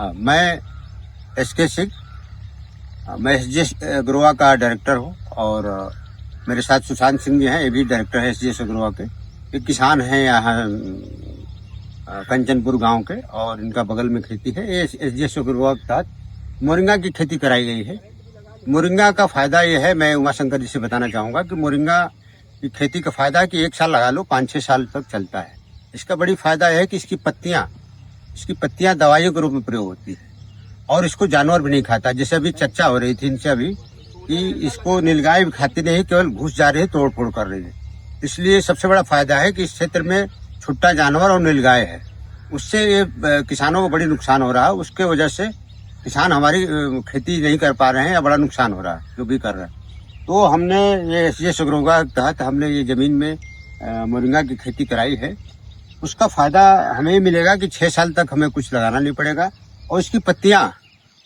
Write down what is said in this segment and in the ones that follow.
मैं SK सिंह, मैं SGS अग्रोवा का डायरेक्टर हूँ और मेरे साथ सुशांत सिंह जी हैं, ये भी डायरेक्टर है SGS अग्रोवा के। एक किसान हैं यहाँ कंचनपुर गांव के और इनका बगल में खेती है। ये SGS अग्रोवा के तहत मोरिंगा की खेती कराई गई है। मोरिंगा का फायदा ये है, मैं उमाशंकर जी से बताना चाहूँगा कि मोरिंगा की खेती का फायदा है कि 1 साल लगा लो 5-6 साल तक चलता है। इसका बड़ी फायदा है कि इसकी पत्तियां दवाइयों के रूप में प्रयोग होती है और इसको जानवर भी नहीं खाता। जैसे अभी चर्चा हो रही थी इनसे अभी कि इसको नीलगाय भी खाती नहीं, केवल घुस जा रही है, तोड़ फोड़ कर रही है। इसलिए सबसे बड़ा फायदा है कि इस क्षेत्र में छुट्टा जानवर और नीलगाय है, उससे ये किसानों को बड़ी नुकसान हो रहा है। उसके वजह से किसान हमारी खेती नहीं कर पा रहे हैं या बड़ा नुकसान हो रहा है जो भी कर रहे हैं। तो हमने ये SGS अग्रोवा के तहत हमने ये जमीन में मोरिंगा की खेती कराई है। उसका फायदा हमें मिलेगा कि 6 साल तक हमें कुछ लगाना नहीं पड़ेगा और इसकी पत्तियां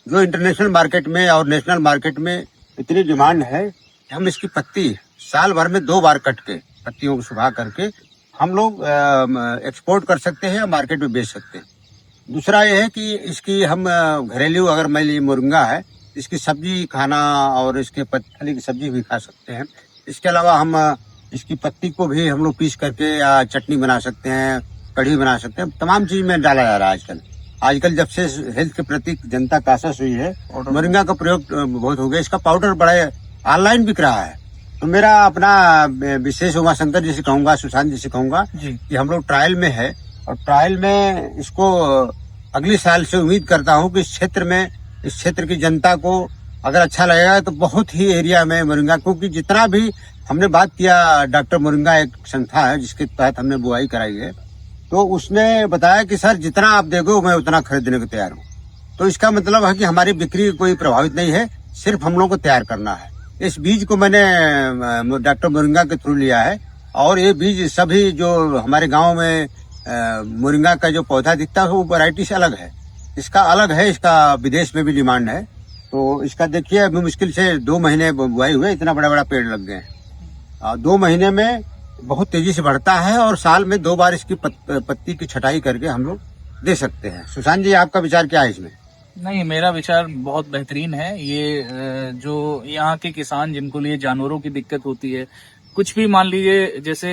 जो इंटरनेशनल मार्केट में और नेशनल मार्केट में इतनी डिमांड है कि हम इसकी पत्ती साल भर में 2 बार कट के पत्तियों को सुखा करके हम लोग एक्सपोर्ट कर सकते हैं या मार्केट में बेच सकते हैं। दूसरा ये है कि इसकी हम घरेलू, अगर मान लीजिए मोरिंगा है, इसकी सब्जी खाना और इसके फली की सब्जी भी खा सकते हैं। इसके अलावा हम इसकी पत्ती को भी हम लोग पीस करके या चटनी बना सकते हैं, कढ़ी बना सकते हैं। तमाम चीज में डाला जा रहा है आजकल जब से हेल्थ के प्रति जनता कासस हुई है, मोरिंगा का प्रयोग बहुत हो गया। इसका पाउडर बड़ा ऑनलाइन बिक रहा है। तो मेरा अपना विशेष उमाशंकर जी से कहूंगा, सुशांत जी से कहूंगा कि हम लोग ट्रायल में है और ट्रायल में इसको अगले साल से उम्मीद करता हूं कि इस क्षेत्र की जनता को अगर अच्छा लगेगा तो बहुत ही एरिया में मोरिंगा, क्योंकि जितना भी हमने बात किया, डॉक्टर मोरिंगा एक संस्था है जिसके तहत हमने बुआई कराई है, तो उसने बताया कि सर जितना आप देखो मैं उतना खरीदने को तैयार हूँ। तो इसका मतलब है कि हमारी बिक्री कोई प्रभावित नहीं है, सिर्फ हम लोग को तैयार करना है। इस बीज को मैंने डॉक्टर मोरिंगा के थ्रू लिया है और ये बीज सभी जो हमारे गाँव में मोरिंगा का जो पौधा दिखता है वो वैरायटी से अलग है। इसका अलग है, इसका विदेश में भी डिमांड है। तो इसका देखिए अभी मुश्किल से 2 महीने बुआई हुए, इतना बड़ा बड़ा पेड़ लग गए हैं। 2 महीने में बहुत तेजी से बढ़ता है और साल में 2 बार इसकी पत्ती की छटाई करके हम लोग दे सकते हैं। सुशांत जी, आपका विचार क्या है इसमें? नहीं, मेरा विचार बहुत बेहतरीन है। ये जो यहाँ के किसान जिनको लिए जानवरों की दिक्कत होती है, कुछ भी मान लीजिए जैसे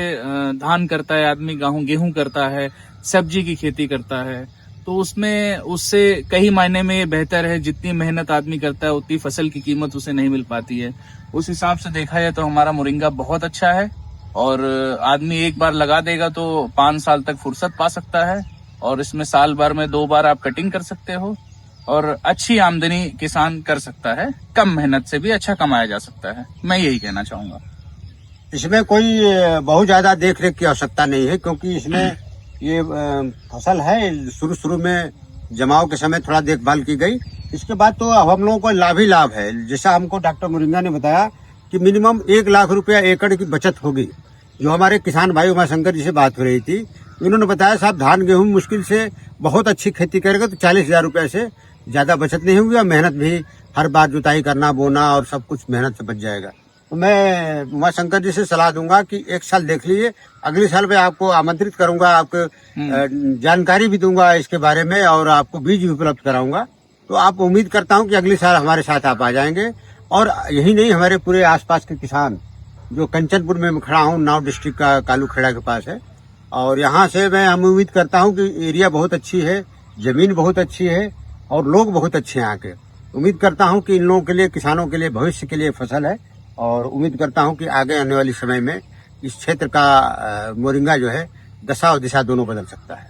धान करता है आदमी, गेहूं करता है, सब्जी की खेती करता है, तो उससे कई मायने में ये बेहतर है। जितनी मेहनत आदमी करता है उतनी फसल की कीमत उसे नहीं मिल पाती है। उस हिसाब से देखा जाए तो हमारा मोरिंगा बहुत अच्छा है और आदमी एक बार लगा देगा तो 5 साल तक फुर्सत पा सकता है और इसमें साल भर में 2 बार आप कटिंग कर सकते हो और अच्छी आमदनी किसान कर सकता है। कम मेहनत से भी अच्छा कमाया जा सकता है, मैं यही कहना चाहूंगा। इसमें कोई बहुत ज्यादा देख रेख की आवश्यकता नहीं है, क्योंकि इसमें ये फसल है, शुरू में जमाव के समय थोड़ा देखभाल की गई, इसके बाद तो अब हम लोगों को लाभ ही लाभ है। जैसा हमको डॉक्टर मोरिंगा ने बताया कि मिनिमम 1 लाख रुपया एकड़ की बचत होगी। जो हमारे किसान भाई उमाशंकर जी से बात हो रही थी, उन्होंने बताया साहब धान गेहूं मुश्किल से बहुत अच्छी खेती करेगा तो 40,000 रुपये से ज्यादा बचत नहीं होगी और मेहनत भी हर बार जुताई करना, बोना और सब कुछ मेहनत से बच जाएगा। तो मैं उमाशंकर जी से सलाह दूंगा कि 1 साल देख लीजिए, अगले साल में आपको आमंत्रित करूंगा, आपको जानकारी भी दूंगा इसके बारे में और आपको बीज भी उपलब्ध कराऊंगा। तो आप उम्मीद करता हूं कि अगले साल हमारे साथ आप आ जाएंगे। और यही नहीं, हमारे पूरे आसपास के किसान, जो कंचनपुर में खड़ा हूं, नाव डिस्ट्रिक्ट का कालू खेड़ा के पास है, और यहाँ से हम उम्मीद करता हूँ कि एरिया बहुत अच्छी है, जमीन बहुत अच्छी है और लोग बहुत अच्छे हैं यहाँ के। उम्मीद करता हूँ कि इन लोगों के लिए, किसानों के लिए भविष्य के लिए फसल है और उम्मीद करता हूँ कि आगे आने वाले समय में इस क्षेत्र का मोरिंगा जो है दशा और दिशा दोनों बदल सकता है।